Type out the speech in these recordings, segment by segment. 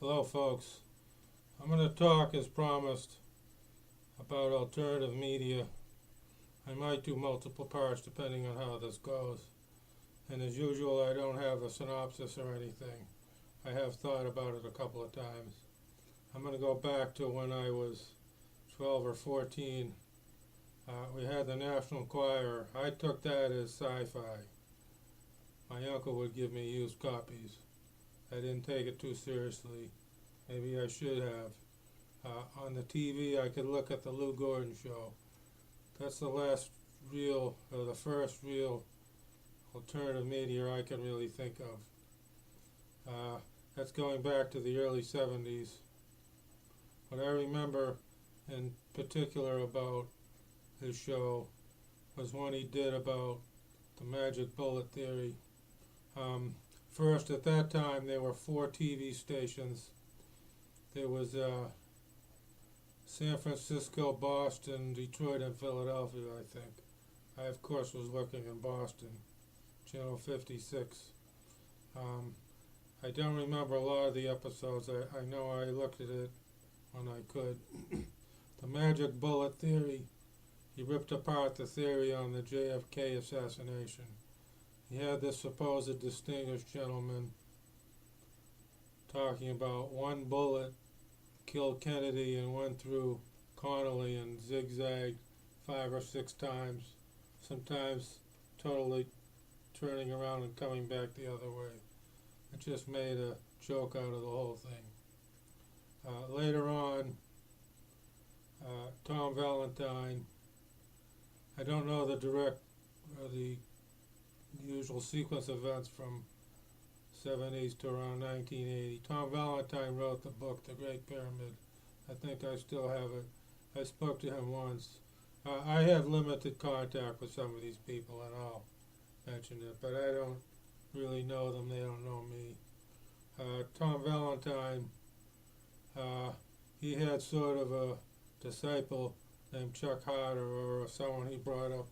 Hello, folks. I'm going to talk, as promised, about alternative media. I might do multiple parts depending on how this goes. And as usual, I don't have a synopsis or anything. I have thought about it a couple of times. I'm going to go back to when I was 12 or 14. We had the National Choir. I took that as sci-fi. My uncle would give me used copies. I didn't take it too seriously. Maybe I should have. On the TV, I could look at the Lou Gordon show. That's the first real alternative media I can really think of. That's going back to the early 70s. What I remember in particular about his show was one he did about the magic bullet theory. First, at that time, there were 4 TV stations. There was San Francisco, Boston, Detroit, and Philadelphia, I think. I, of course, was working in Boston, Channel 56. I don't remember a lot of the episodes. I know I looked at it when I could. The magic bullet theory, he ripped apart the theory on the JFK assassination. He had this supposed distinguished gentleman talking about one bullet killed Kennedy and went through Connolly and zigzagged 5 or 6 times, sometimes totally turning around and coming back the other way. It just made a joke out of the whole thing. Later on, Tom Valentine, I don't know the usual sequence of events from 70s to around 1980. Tom Valentine wrote the book, The Great Pyramid. I think I still have it. I spoke to him once. I have limited contact with some of these people, and I'll mention it, but I don't really know them. They don't know me. Tom Valentine, he had sort of a disciple named Chuck Harder, or someone he brought up.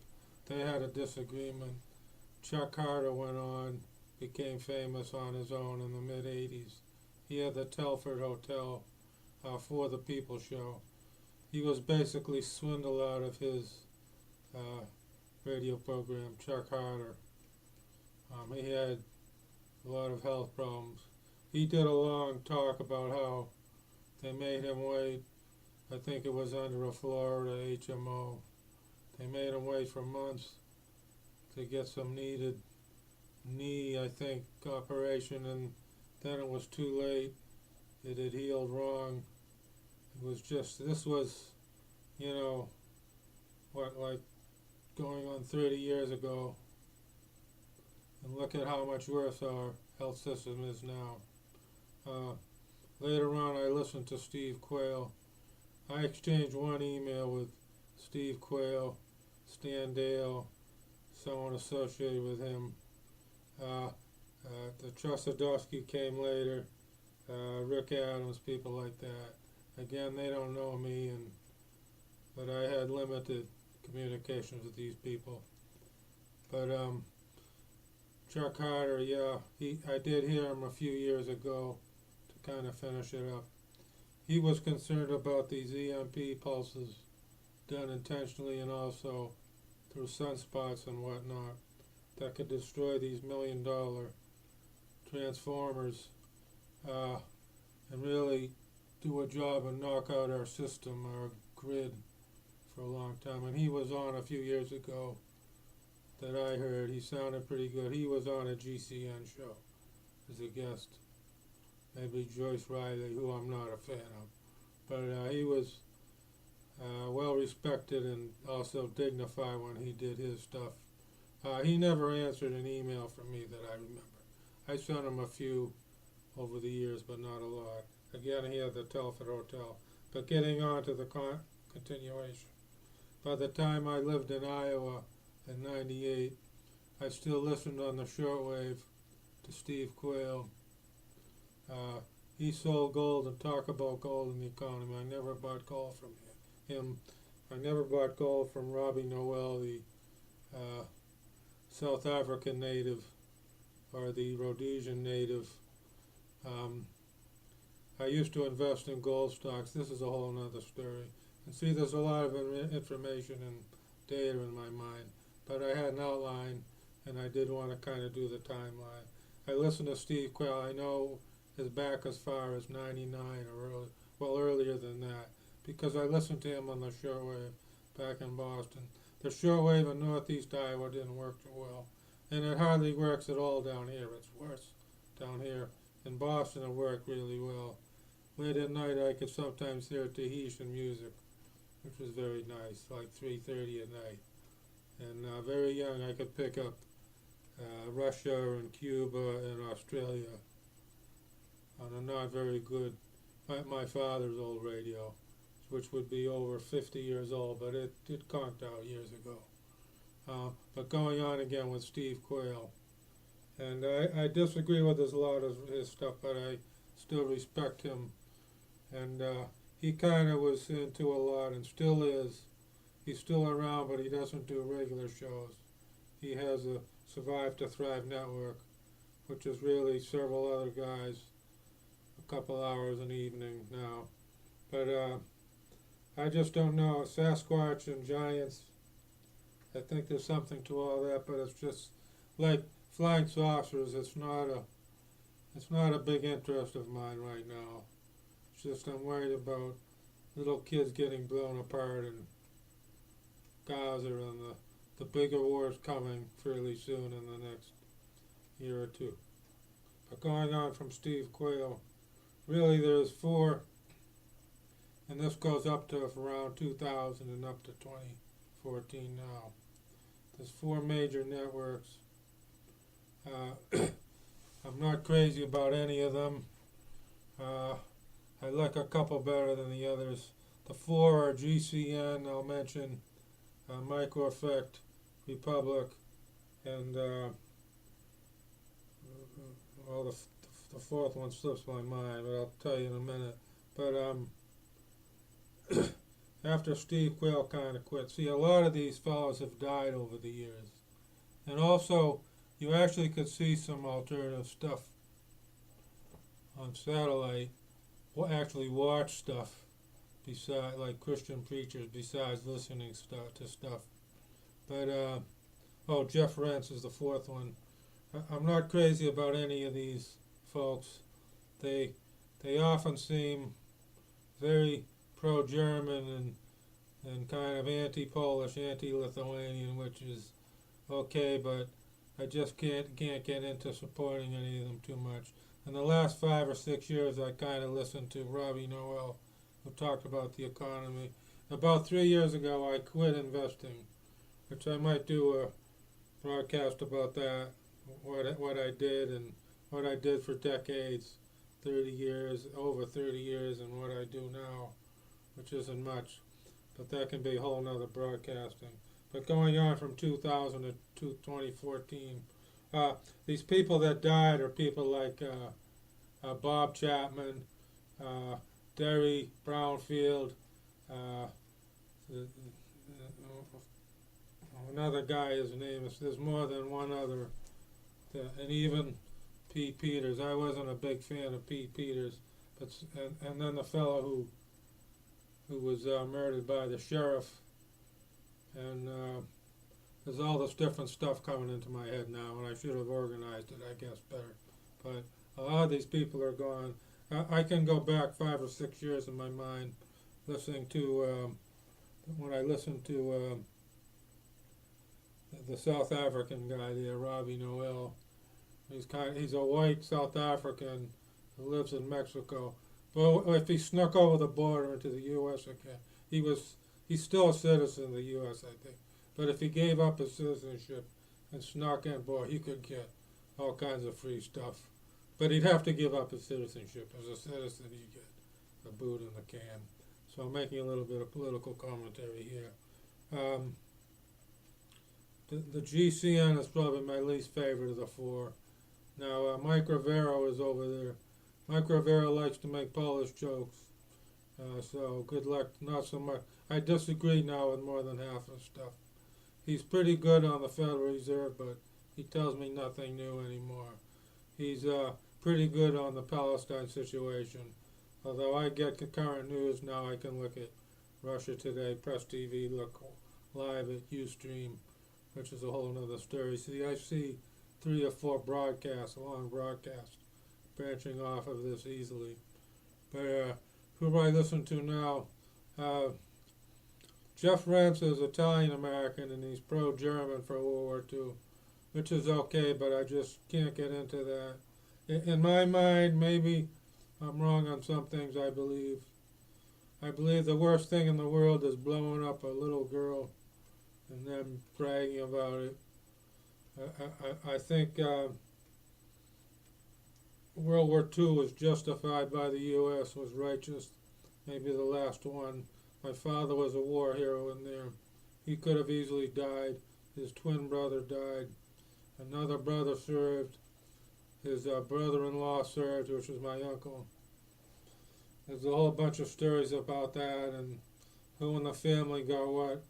They had a disagreement. Chuck Harder went on, became famous on his own in the mid-80s. He had the Telford Hotel for the People show. He was basically swindled out of his radio program, Chuck Harder. He had a lot of health problems. He did a long talk about how they made him wait. I think it was under a Florida HMO. They made him wait for months to get some needed knee, I think, operation, and then it was too late. It had healed wrong. It was just, this was, like going on 30 years ago. And look at how much worse our health system is now. Later on, I listened to Steve Quayle. I exchanged one email with Steve Quayle, Stan Dale, someone associated with him. The Trustadowski came later, Rick Adams, people like that. Again, they don't know me, but I had limited communications with these people. But Chuck Harder, I did hear him a few years ago to kind of finish it up. He was concerned about these EMP pulses done intentionally and also through sunspots and whatnot that could destroy these $1 million transformers and really do a job and knock out our system, our grid, for a long time. And he was on a few years ago that I heard. He sounded pretty good. He was on a GCN show as a guest. Maybe Joyce Riley, who I'm not a fan of. But he was well respected and also dignified when he did his stuff. He never answered an email from me that I remember. I sent him a few over the years, but not a lot. Again, he had the Telford Hotel. But getting on to the continuation. By the time I lived in Iowa in '98, I still listened on the shortwave to Steve Quayle. He sold gold and talked about gold in the economy. I never bought gold from him. I never bought gold from Robbie Noel, the South African native, or the Rhodesian native. I used to invest in gold stocks. This is a whole nother story. And see, there's a lot of information and data in my mind, but I had an outline, and I did want to kind of do the timeline. I listened to Steve Quayle. I know is back as far as 99 or early, well, earlier than that, because I listened to him on the shortwave back in Boston. The shortwave in northeast Iowa didn't work too well, and it hardly works at all down here. It's worse down here. In Boston, it worked really well. Late at night, I could sometimes hear Tahitian music, which was very nice, like 3:30 at night. And very young, I could pick up Russia and Cuba and Australia on a not very good, my father's old radio, which would be over 50 years old, but it conked out years ago. But going on again with Steve Quayle, and I disagree with a lot of his stuff, but I still respect him. And he kind of was into a lot and still is. He's still around, but he doesn't do regular shows. He has a Survive to Thrive network, which is really several other guys, a couple hours an evening now. But I just don't know. Sasquatch and giants, I think there's something to all that, but it's just like flying saucers. It's not a big interest of mine right now. It's just I'm worried about little kids getting blown apart in Gaza, and the bigger war's coming fairly soon in the next year or two. But going on from Steve Quayle, really there's four, and this goes up to around 2000 and up to 2014 now. There's four major networks. I'm not crazy about any of them. I like a couple better than the others. The four are GCN, I'll mention, Micro Effect, Republic, and well, the fourth one slips my mind, but I'll tell you in a minute. But after Steve Quayle kind of quit, see, a lot of these fellows have died over the years. And also, you actually could see some alternative stuff on satellite, actually watch stuff besides, like Christian preachers, besides listening to stuff. But Jeff Rentz is the fourth one. I'm not crazy about any of these folks. They often seem very pro-German and kind of anti-Polish, anti-Lithuanian, which is okay, but I just can't get into supporting any of them too much. In the last 5 or 6 years, I kind of listened to Robbie Noel, who talked about the economy. About 3 years ago, I quit investing, which I might do a broadcast about that, what I did and what I did for decades, 30 years, over 30 years, and what I do now, which isn't much, but that can be a whole nother broadcasting. But going on from 2000 to 2014, these people that died are people like Bob Chapman, Derry Brownfield, another guy, his name is, there's more than one other, and even Pete Peters. I wasn't a big fan of Pete Peters, but and then the fellow who was murdered by the sheriff, and there's all this different stuff coming into my head now, and I should have organized it, I guess, better. But a lot of these people are gone. I can go back 5 or 6 years in my mind, listening to when I listened to the South African guy there, Robbie Noel. He's a white South African who lives in Mexico. But if he snuck over the border into the U.S. again, he's still a citizen of the U.S., I think. But if he gave up his citizenship and snuck in, boy, he could get all kinds of free stuff. But he'd have to give up his citizenship. As a citizen, you get a boot in the can. So I'm making a little bit of political commentary here. The GCN is probably my least favorite of the four. Now, Mike Rivero is over there. Mike Rivera likes to make Polish jokes. So good luck, not so much. I disagree now with more than half of the stuff. He's pretty good on the Federal Reserve, but he tells me nothing new anymore. He's pretty good on the Palestine situation, Although I get the current news now, I can look at Russia Today, Press TV, look live at Ustream, which is a whole other story. See, I see 3 or 4 broadcasts, long broadcasts, branching off of this easily. But who I listen to now? Jeff Rentz is Italian American and he's pro-German for World War II, which is okay, but I just can't get into that. In my mind, maybe I'm wrong on some things. I believe the worst thing in the world is blowing up a little girl and then bragging about it. I think World War II was justified by the U.S., was righteous, maybe the last one. My father was a war hero in there. He could have easily died. His twin brother died. Another brother served. His brother-in-law served, which was my uncle. There's a whole bunch of stories about that and who in the family got what.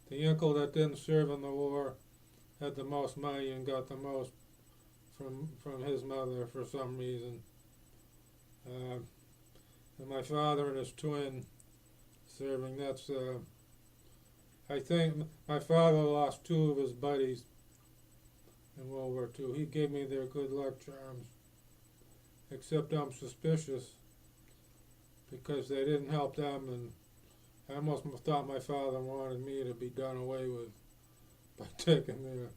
The uncle that didn't serve in the war had the most money and got the most from his mother for some reason. And my father and his twin serving, that's, I think my father lost 2 of his buddies in World War II. He gave me their good luck charms. Except I'm suspicious because they didn't help them, and I almost thought my father wanted me to be done away with by taking their,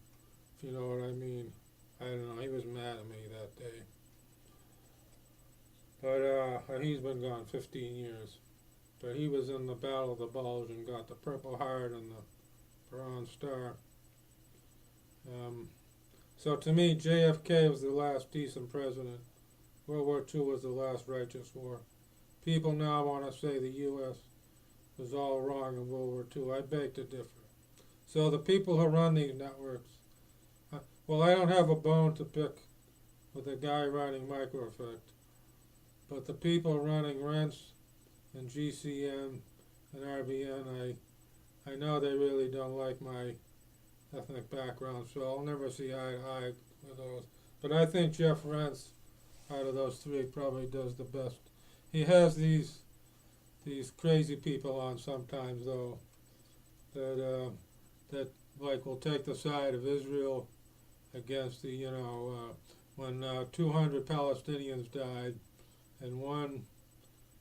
if you know what I mean. I don't know, he was mad at me that day. But he's been gone 15 years. But he was in the Battle of the Bulge and got the Purple Heart and the Bronze Star. So to me, JFK was the last decent president. World War II was the last righteous war. People now want to say the U.S. was all wrong in World War II. I beg to differ. So the people who run these networks, well, I don't have a bone to pick with the guy running Microeffect, but the people running Rents and GCN and RBN, I know they really don't like my ethnic background, so I'll never see eye to eye with those. But I think Jeff Rents, out of those 3, probably does the best. He has these crazy people on sometimes, though, that like will take the side of Israel against the, when 200 Palestinians died and one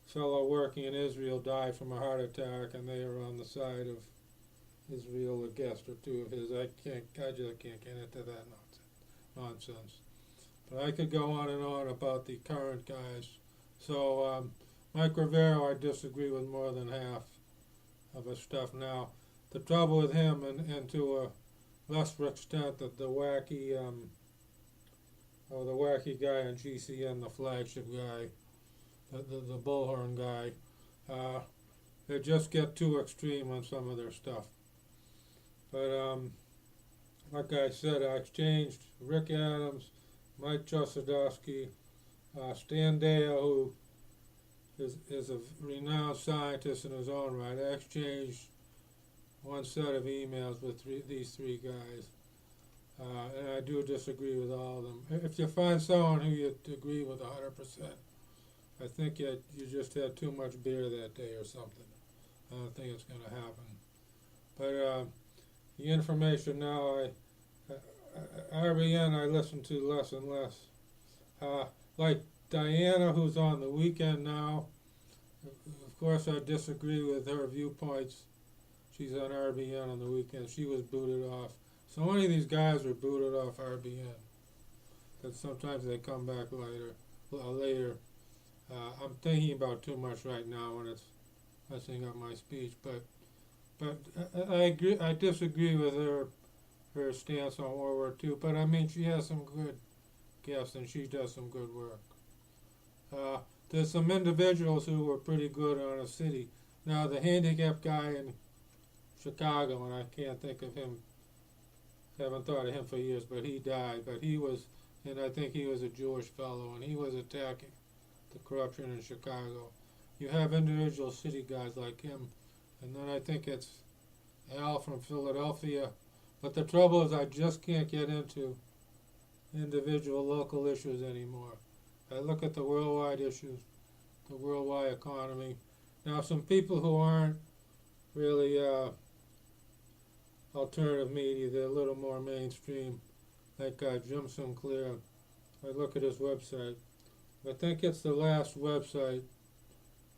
fellow working in Israel died from a heart attack and they were on the side of Israel, a guest or 2 of his. I just can't get into that nonsense. But I could go on and on about the current guys. So Mike Rivero, I disagree with more than half of his stuff now. The trouble with him, and to a lesser extent, that the wacky guy on GCN, the flagship guy, the bullhorn guy, they just get too extreme on some of their stuff. But like I said, I exchanged Rick Adams, Mike Chosadowski, Stan Dale, who is a renowned scientist in his own right. I exchanged one set of emails with these 3 guys, and I do disagree with all of them. If you find someone who you agree with 100%, I think you just had too much beer that day or something. I don't think it's going to happen. But the information now, RBN I listen to less and less. Like Diana, who's on the weekend now, of course I disagree with her viewpoints. She's on RBN on the weekend. She was booted off. So many of these guys were booted off RBN that sometimes they come back later. I'm thinking about too much right now when it's messing up my speech, but I disagree with her stance on World War II, but I mean she has some good guests and she does some good work. There's some individuals who were pretty good on a city. Now the handicapped guy in Chicago, and I can't think of him, haven't thought of him for years, but he died. But he was, and I think he was a Jewish fellow, and he was attacking the corruption in Chicago. You have individual city guys like him, and then I think it's Al from Philadelphia. But the trouble is I just can't get into individual local issues anymore. I look at the worldwide issues, the worldwide economy. Now, some people who aren't really alternative media, they're a little more mainstream, like Jim Sinclair. I look at his website. I think it's the last website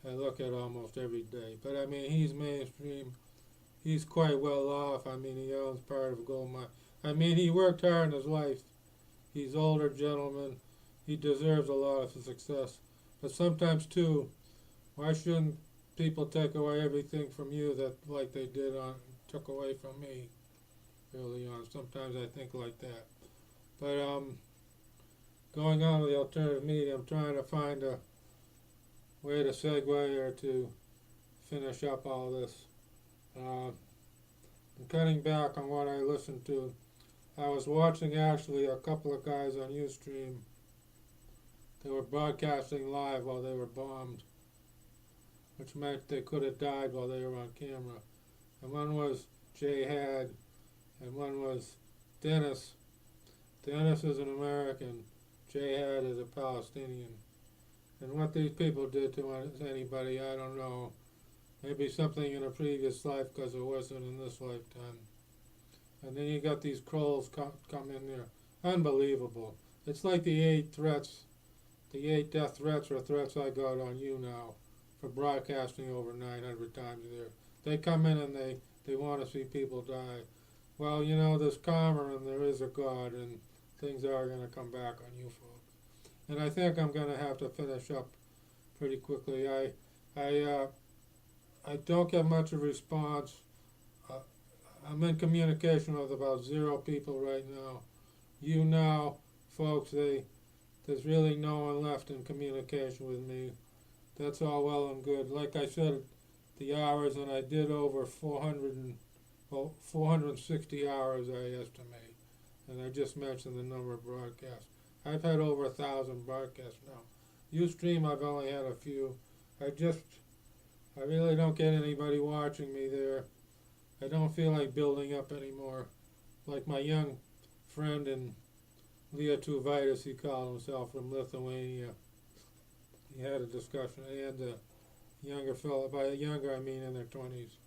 I look at almost every day. But I mean, he's mainstream. He's quite well off. I mean, he owns part of a gold mine. I mean, he worked hard in his life. He's an older gentleman. He deserves a lot of success. But sometimes, too, why shouldn't people take away everything from you that, like they did took away from me early on? Sometimes I think like that. But going on with the alternative media, I'm trying to find a way to segue or to finish up all this. I'm cutting back on what I listened to. I was watching actually a couple of guys on Ustream. They were broadcasting live while they were bombed, which meant they could have died while they were on camera. And one was Jay Had, and one was Dennis. Dennis is an American. Jay Had is a Palestinian. And what these people did to anybody, I don't know. Maybe something in a previous life, because it wasn't in this lifetime. And then you got these trolls come in there. Unbelievable. It's like the 8 threats, the 8 death threats or threats I got on you now for broadcasting over 900 times there. They come in and they want to see people die. Well, you know, there's karma and there is a God, and things are going to come back on you folks. And I think I'm going to have to finish up pretty quickly. I don't get much of a response. I'm in communication with about 0 people right now. You now, folks, there's really no one left in communication with me. That's all well and good. Like I said, the hours, and I did over 460 hours, I estimate. And I just mentioned the number of broadcasts. I've had over 1,000 broadcasts now. Ustream, I've only had a few. I really don't get anybody watching me there. I don't feel like building up anymore. Like my young friend in Lietuvaitis, he called himself, from Lithuania. He had a discussion, and a younger fellow, by younger I mean in their 20s,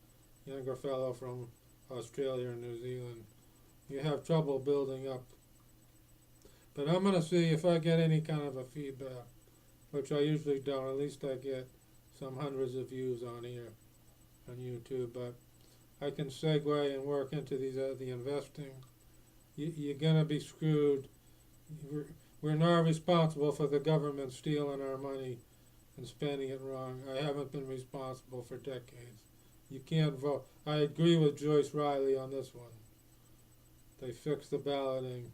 younger fellow from Australia and New Zealand. You have trouble building up. But I'm going to see if I get any kind of a feedback, which I usually don't. At least I get some hundreds of views on here, on YouTube. But I can segue and work into these the investing. You're going to be screwed. We're not responsible for the government stealing our money and spending it wrong. I haven't been responsible for decades. You can't vote. I agree with Joyce Riley on this one. They fixed the balloting.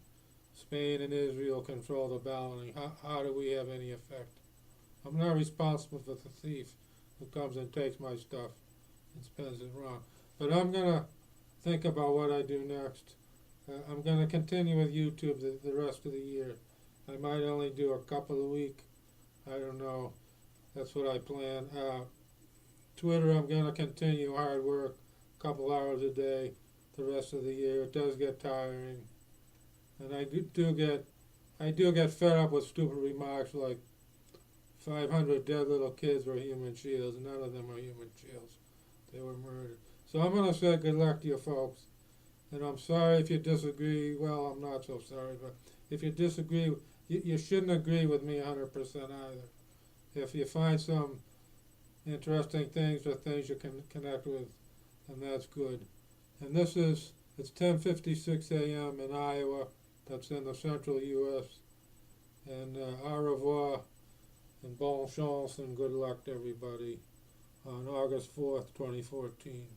Spain and Israel control the balloting. How do we have any effect? I'm not responsible for the thief who comes and takes my stuff and spends it wrong. But I'm going to think about what I do next. I'm going to continue with YouTube the rest of the year. I might only do a couple a week. I don't know. That's what I plan. Twitter, I'm going to continue hard work, a couple hours a day the rest of the year. It does get tiring. And I do get fed up with stupid remarks like 500 dead little kids were human shields. None of them are human shields. They were murdered. So I'm going to say good luck to you folks. And I'm sorry if you disagree. Well, I'm not so sorry, but if you disagree, you shouldn't agree with me 100% either. If you find some interesting things or things you can connect with, then that's good. And it's 10:56 a.m. in Iowa. That's in the central U.S. And au revoir and bonne chance and good luck to everybody on August 4th, 2014.